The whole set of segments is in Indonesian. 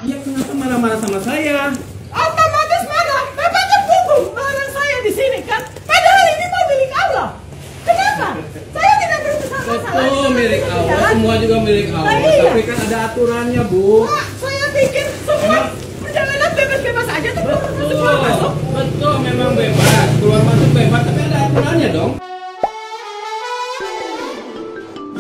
Ya kenapa marah-marah sama saya? Otomatis marah. Bapaknya pukul melarang saya di sini kan? Padahal ini mau milik Allah. Kenapa? Saya tidak berusaha masalah. Betul, milik Allah. Semua juga milik Allah. Iya. Tapi kan ada aturannya, Bu. Pak, saya pikir semua perjalanan bebas-bebas aja tuh keluar masuk. Betul, memang bebas. Keluar masuk bebas, tapi ada aturannya dong.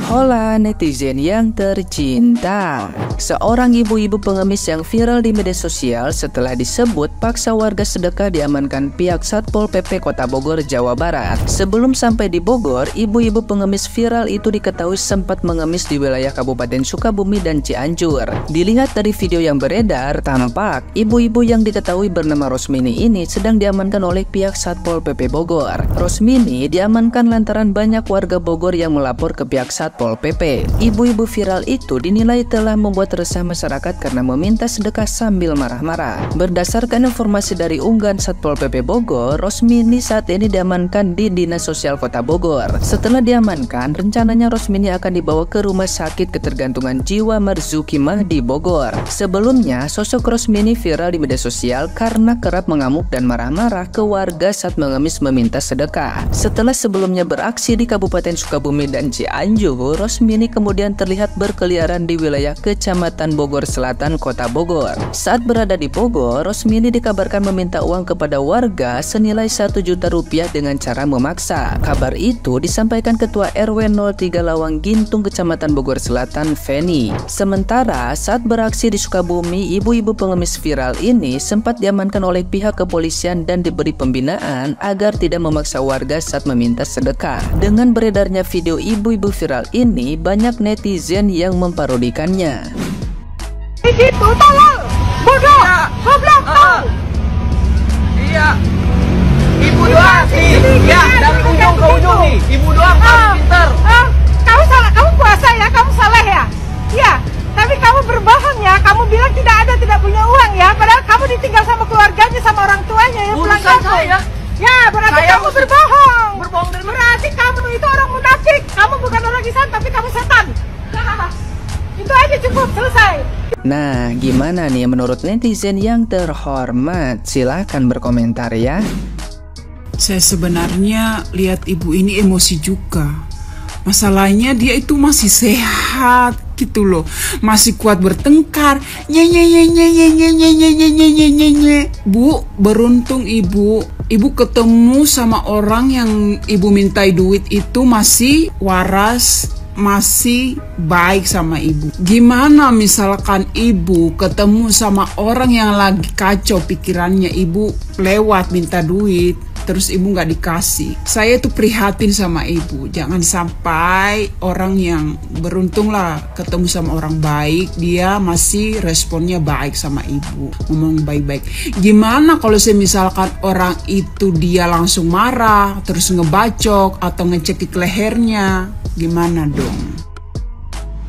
Hola netizen yang tercinta. Seorang ibu-ibu pengemis yang viral di media sosial setelah disebut paksa warga sedekah diamankan pihak Satpol PP Kota Bogor, Jawa Barat. Sebelum sampai di Bogor, ibu-ibu pengemis viral itu diketahui sempat mengemis di wilayah Kabupaten Sukabumi dan Cianjur. Dilihat dari video yang beredar, tampak ibu-ibu yang diketahui bernama Rosmini ini sedang diamankan oleh pihak Satpol PP Bogor. Rosmini diamankan lantaran banyak warga Bogor yang melapor ke pihak Satpol PP. Ibu-ibu viral itu dinilai telah membuat resah masyarakat karena meminta sedekah sambil marah-marah. Berdasarkan informasi dari unggahan Satpol PP Bogor, Rosmini saat ini diamankan di Dinas Sosial Kota Bogor. Setelah diamankan, rencananya Rosmini akan dibawa ke Rumah Sakit Ketergantungan Jiwa Marzuki Mahdi Bogor. Sebelumnya, sosok Rosmini viral di media sosial karena kerap mengamuk dan marah-marah ke warga saat mengemis meminta sedekah. Setelah sebelumnya beraksi di Kabupaten Sukabumi dan Cianjur, Rosmini kemudian terlihat berkeliaran di wilayah Kecamatan Bogor Selatan, Kota Bogor. Saat berada di Bogor, Rosmini dikabarkan meminta uang kepada warga senilai 1 juta rupiah dengan cara memaksa. Kabar itu disampaikan Ketua RW 03 Lawang Gintung, Kecamatan Bogor Selatan, Feni. Sementara saat beraksi di Sukabumi, ibu-ibu pengemis viral ini sempat diamankan oleh pihak kepolisian dan diberi pembinaan agar tidak memaksa warga saat meminta sedekah. Dengan beredarnya video ibu-ibu viral ini, banyak netizen yang memparodikannya. Gitu, tolong. Bodoh. Goblok. Iya. Ibu doang sih. Ya, dari ujung ke ujung nih. Ibu doang paling pinter. Kamu salah, kamu puasa ya, kamu salah ya. Ya, tapi kamu berbohong ya. Kamu bilang tidak punya uang ya. Padahal kamu ditinggal sama keluarganya, sama orang tuanya ya, pulang Urusan kampung. saya. Ya, berarti Saya kamu berbohong. Berbohong dari mana? Berarti kamu itu orang munafik. Kamu bukan orang Islam, tapi kamu setan. Itu aja cukup, selesai. Nah, gimana nih menurut netizen yang terhormat? Silahkan berkomentar ya. Saya sebenarnya lihat ibu ini emosi juga. Masalahnya dia itu masih sehat gitu loh, masih kuat bertengkar. Bu, beruntung ibu ketemu sama orang yang ibu mintai duit itu masih waras, masih baik sama ibu. Gimana misalkan ibu ketemu sama orang yang lagi kacau pikirannya, ibu lewat minta duit terus ibu nggak dikasih. Saya tuh prihatin sama ibu. Jangan sampai orang yang beruntung lah ketemu sama orang baik, dia masih responnya baik sama ibu, ngomong baik-baik. Gimana kalau saya misalkan orang itu dia langsung marah, terus ngebacok atau ngecekik lehernya, gimana dong?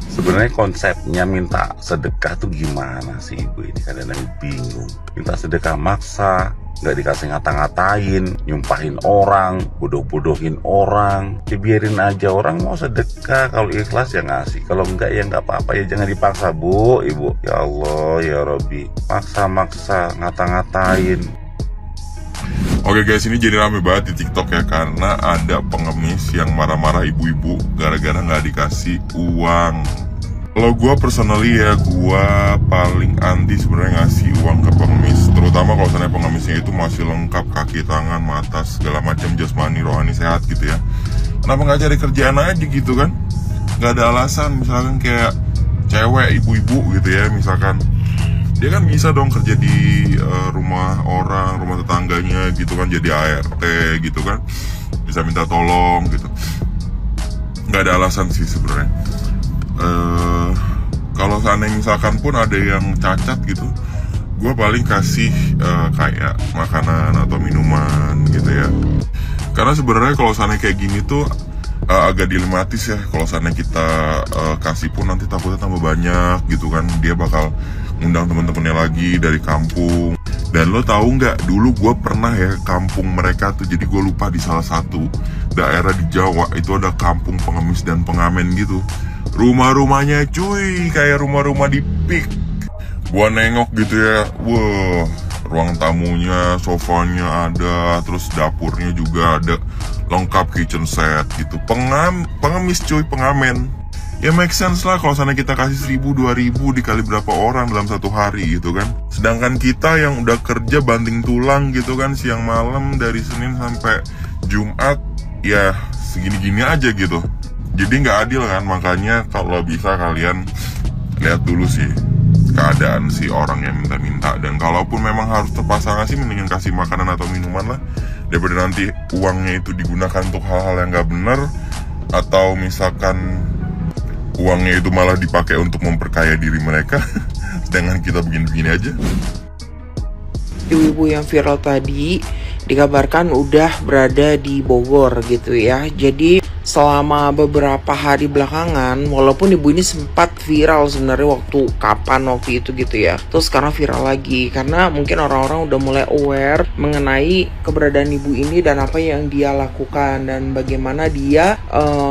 Sebenarnya konsepnya minta sedekah tuh gimana sih ibu ini, kadang-kadang bingung. Minta sedekah maksa, nggak dikasih ngata-ngatain, nyumpahin orang, bodoh-bodohin orang. Ya biarin aja, orang mau sedekah, kalau ikhlas ya ngasih, kalau enggak ya nggak apa-apa, ya jangan dipaksa bu, ibu. Ya Allah ya Robbi, maksa-maksa, ngata-ngatain. Oke guys, ini jadi rame banget di TikTok ya, karena ada pengemis yang marah-marah ibu-ibu gara-gara nggak dikasih uang. Kalau gue personally ya, gue paling anti sebenarnya ngasih uang ke pengemis, terutama kalau misalnya pengemisnya itu masih lengkap kaki, tangan, mata, segala macam jasmani, rohani sehat gitu ya. Kenapa nggak cari kerjaan aja gitu kan? Nggak ada alasan, misalkan kayak cewek, ibu-ibu gitu ya, misalkan dia kan bisa dong kerja di rumah orang, rumah tetangganya gitu kan, jadi ART gitu kan, bisa minta tolong gitu. Nggak ada alasan sih sebenarnya. Kalau seandainya misalkan pun ada yang cacat gitu, gue paling kasih kayak makanan atau minuman gitu ya. Karena sebenarnya kalau seandainya kayak gini tuh agak dilematis ya. Kalau seandainya kita kasih pun nanti takutnya tambah banyak gitu kan, dia bakal ngundang temen-temennya lagi dari kampung. Dan lo tahu nggak, dulu gue pernah ya kampung mereka tuh, jadi gue lupa di salah satu daerah di Jawa itu ada kampung pengemis dan pengamen gitu. Rumah-rumahnya cuy kayak rumah-rumah di pik. Gua nengok gitu ya, wah, ruang tamunya, sofanya ada, terus dapurnya juga ada, lengkap kitchen set gitu. Pengemis cuy, pengamen. Ya make sense lah kalau sana kita kasih 1.000, 2.000 dikali berapa orang dalam satu hari gitu kan. Sedangkan kita yang udah kerja banting tulang gitu kan, siang malam dari Senin sampai Jumat, ya segini-gini aja gitu. Jadi nggak adil kan, makanya kalau bisa kalian lihat dulu sih keadaan si orang yang minta-minta. Dan kalaupun memang harus terpaksa ngasih, mendingan kasih makanan atau minuman lah, daripada nanti uangnya itu digunakan untuk hal-hal yang nggak benar, atau misalkan uangnya itu malah dipakai untuk memperkaya diri mereka. Sedangkan kita begini-begini aja. Ibu-ibu yang viral tadi dikabarkan udah berada di Bogor gitu ya. Jadi selama beberapa hari belakangan, walaupun ibu ini sempat viral sebenarnya waktu itu gitu ya, terus sekarang viral lagi karena mungkin orang-orang udah mulai aware mengenai keberadaan ibu ini dan apa yang dia lakukan dan bagaimana dia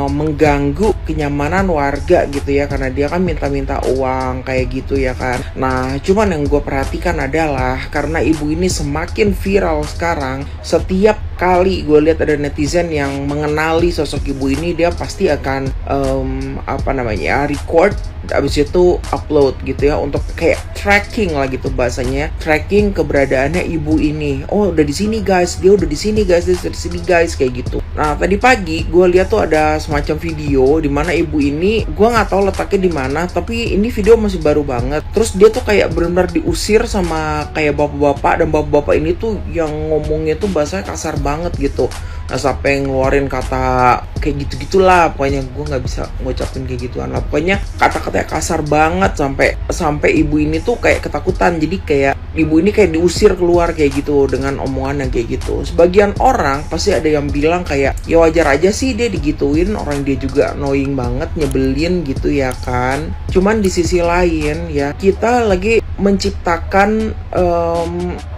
mengganggu kenyamanan warga gitu ya, karena dia kan minta-minta uang kayak gitu ya kan. Nah cuman yang gue perhatikan adalah karena ibu ini semakin viral sekarang, setiap kali gue lihat ada netizen yang mengenali sosok ibu ini, dia pasti akan record, abis itu upload gitu ya, untuk kayak tracking lah gitu bahasanya, tracking keberadaannya ibu ini. Oh udah di sini guys, dia udah di sini guys, dia udah di sini guys, kayak gitu. Nah tadi pagi gue lihat tuh ada semacam video di mana ibu ini, gue nggak tahu letaknya di mana, tapi ini video masih baru banget. Terus dia tuh kayak benar-benar diusir sama kayak bapak-bapak, dan bapak-bapak ini tuh yang ngomongnya tuh bahasanya kasar banget gitu. Nah sampai ngeluarin kata kayak gitu-gitulah, pokoknya gue nggak bisa ngucapin kayak gituan lah, pokoknya kata-katanya kasar banget, sampai ibu ini tuh kayak ketakutan. Jadi kayak ibu ini kayak diusir keluar kayak gitu dengan omongan yang kayak gitu. Sebagian orang pasti ada yang bilang kayak ya wajar aja sih dia digituin, orang dia juga annoying banget, nyebelin gitu ya kan. Cuman di sisi lain ya, kita lagi menciptakan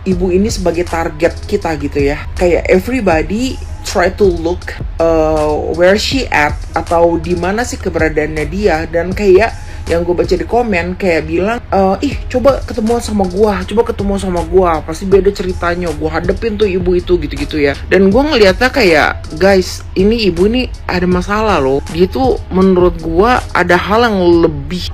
ibu ini sebagai target kita gitu ya. Kayak everybody try to look where she at, atau di mana sih keberadaannya dia. Dan kayak yang gue baca di komen kayak bilang, ih coba ketemu sama gua, pasti beda ceritanya, gue hadepin tuh ibu itu gitu-gitu ya. Dan gue ngeliatnya kayak, guys, ini ibu ini ada masalah loh. Dia tuh menurut gue ada hal yang lebih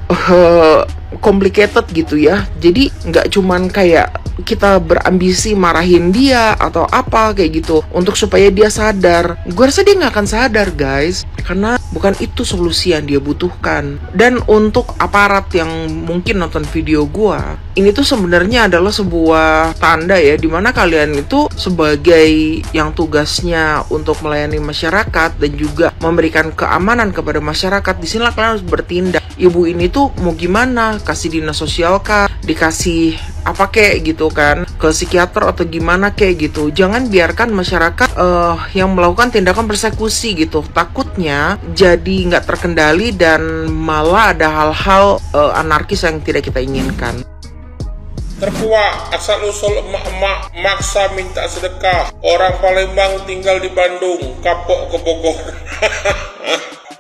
complicated gitu ya. Jadi nggak cuman kayak kita berambisi marahin dia atau apa kayak gitu untuk supaya dia sadar. Gue rasa dia nggak akan sadar guys, karena bukan itu solusi yang dia butuhkan. Dan untuk aparat yang mungkin nonton video gue, ini tuh sebenarnya adalah sebuah tanda ya, dimana kalian itu sebagai yang tugasnya untuk melayani masyarakat dan juga memberikan keamanan kepada masyarakat, disinilah kalian harus bertindak. Ibu ini tuh mau gimana, kasih dinas sosial kah, dikasih apa kayak gitu kan, ke psikiater atau gimana kayak gitu. Jangan biarkan masyarakat yang melakukan tindakan persekusi gitu. Takutnya jadi nggak terkendali dan malah ada hal-hal anarkis yang tidak kita inginkan. Terkuak asal-usul emak-emak maksa minta sedekah. Orang Palembang tinggal di Bandung, kapok ke Bogor.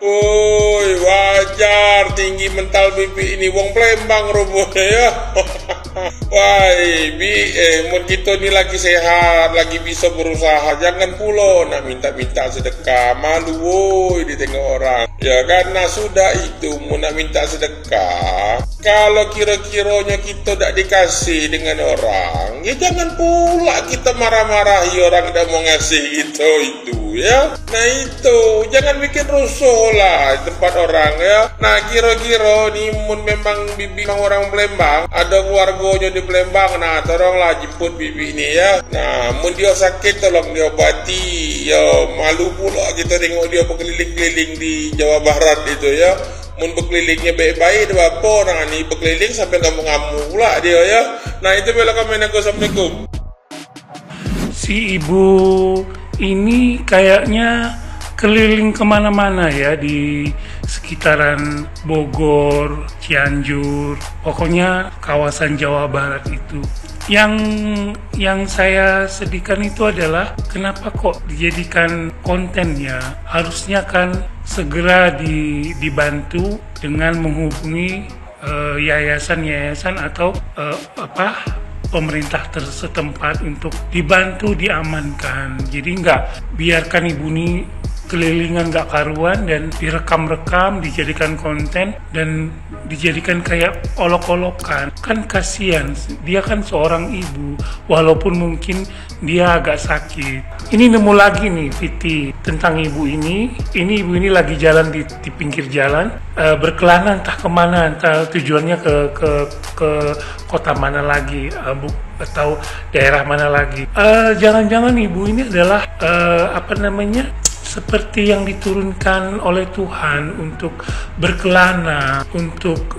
Woi, wajar tinggi mental bibi ini wong Palembang rubuhnya ya. Wah, mun kita ini lagi sehat, lagi bisa berusaha, jangan pula nak minta-minta sedekah, malu woi ditengok orang. Ya kan, nah sudah itu mun nak minta sedekah, kalau kira-kiranya kita tak dikasih dengan orang, ya jangan pula kita marah-marahi orang tidak mau ngasih itu ya. Nah itu, jangan bikin rusuh lah di tempat orang ya. Nah kira-kira nih mun memang bibi orang Palembang, ada keluarganya di Palembang, nah tolonglah jemput bibi ini ya. Nah mun dia sakit tolong diobati ya, malu pula kita tengok dia berkeliling-keliling di Jawa Barat itu ya. Mun berkelilingnya baik-baik dia apa, nah ini berkeliling sampai kamu-kamu pula dia ya. Nah itu bela komen aku. Assalamualaikum. Si ibu ini kayaknya keliling kemana-mana ya di sekitaran Bogor, Cianjur, pokoknya kawasan Jawa Barat itu. Yang saya sedihkan itu adalah kenapa kok dijadikan kontennya. Harusnya kan segera dibantu dengan menghubungi yayasan-yayasan atau pemerintah setempat untuk dibantu diamankan. Jadi nggak biarkan ibu ini kelilingan gak karuan dan direkam-rekam, dijadikan konten dan dijadikan kayak olok-olokan. Kan kasihan, dia kan seorang ibu walaupun mungkin dia agak sakit. Ini nemu lagi nih Viti tentang ibu ini. Ini ibu ini lagi jalan di pinggir jalan, berkelana entah kemana, entah tujuannya ke kota mana lagi, atau daerah mana lagi. Jangan-jangan ibu ini adalah seperti yang diturunkan oleh Tuhan untuk berkelana, untuk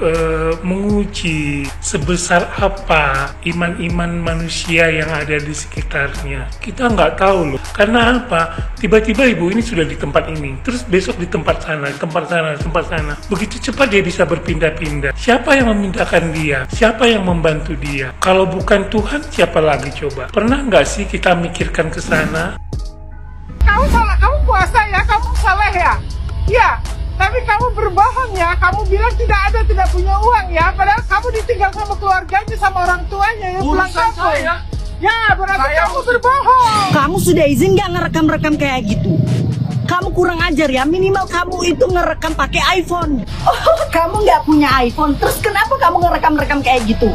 menguji sebesar apa iman-iman manusia yang ada di sekitarnya. Kita nggak tahu loh. Karena apa? Tiba-tiba ibu ini sudah di tempat ini, terus besok di tempat sana, tempat sana. Begitu cepat dia bisa berpindah-pindah. Siapa yang memindahkan dia? Siapa yang membantu dia? Kalau bukan Tuhan, siapa lagi coba? Pernah nggak sih kita mikirkan ke sana? Kamu salah, kamu puasa ya, kamu salah ya. Ya, tapi kamu berbohong ya. Kamu bilang tidak punya uang ya. Padahal kamu ditinggal sama keluarganya, sama orang tuanya yang pulang kampung. Ya, berarti kamu berbohong. Kamu sudah izin nggak ngerekam-rekam kayak gitu? Kamu kurang ajar ya, minimal kamu itu ngerekam pakai iPhone. Oh, kamu nggak punya iPhone, terus kenapa kamu ngerekam-rekam kayak gitu?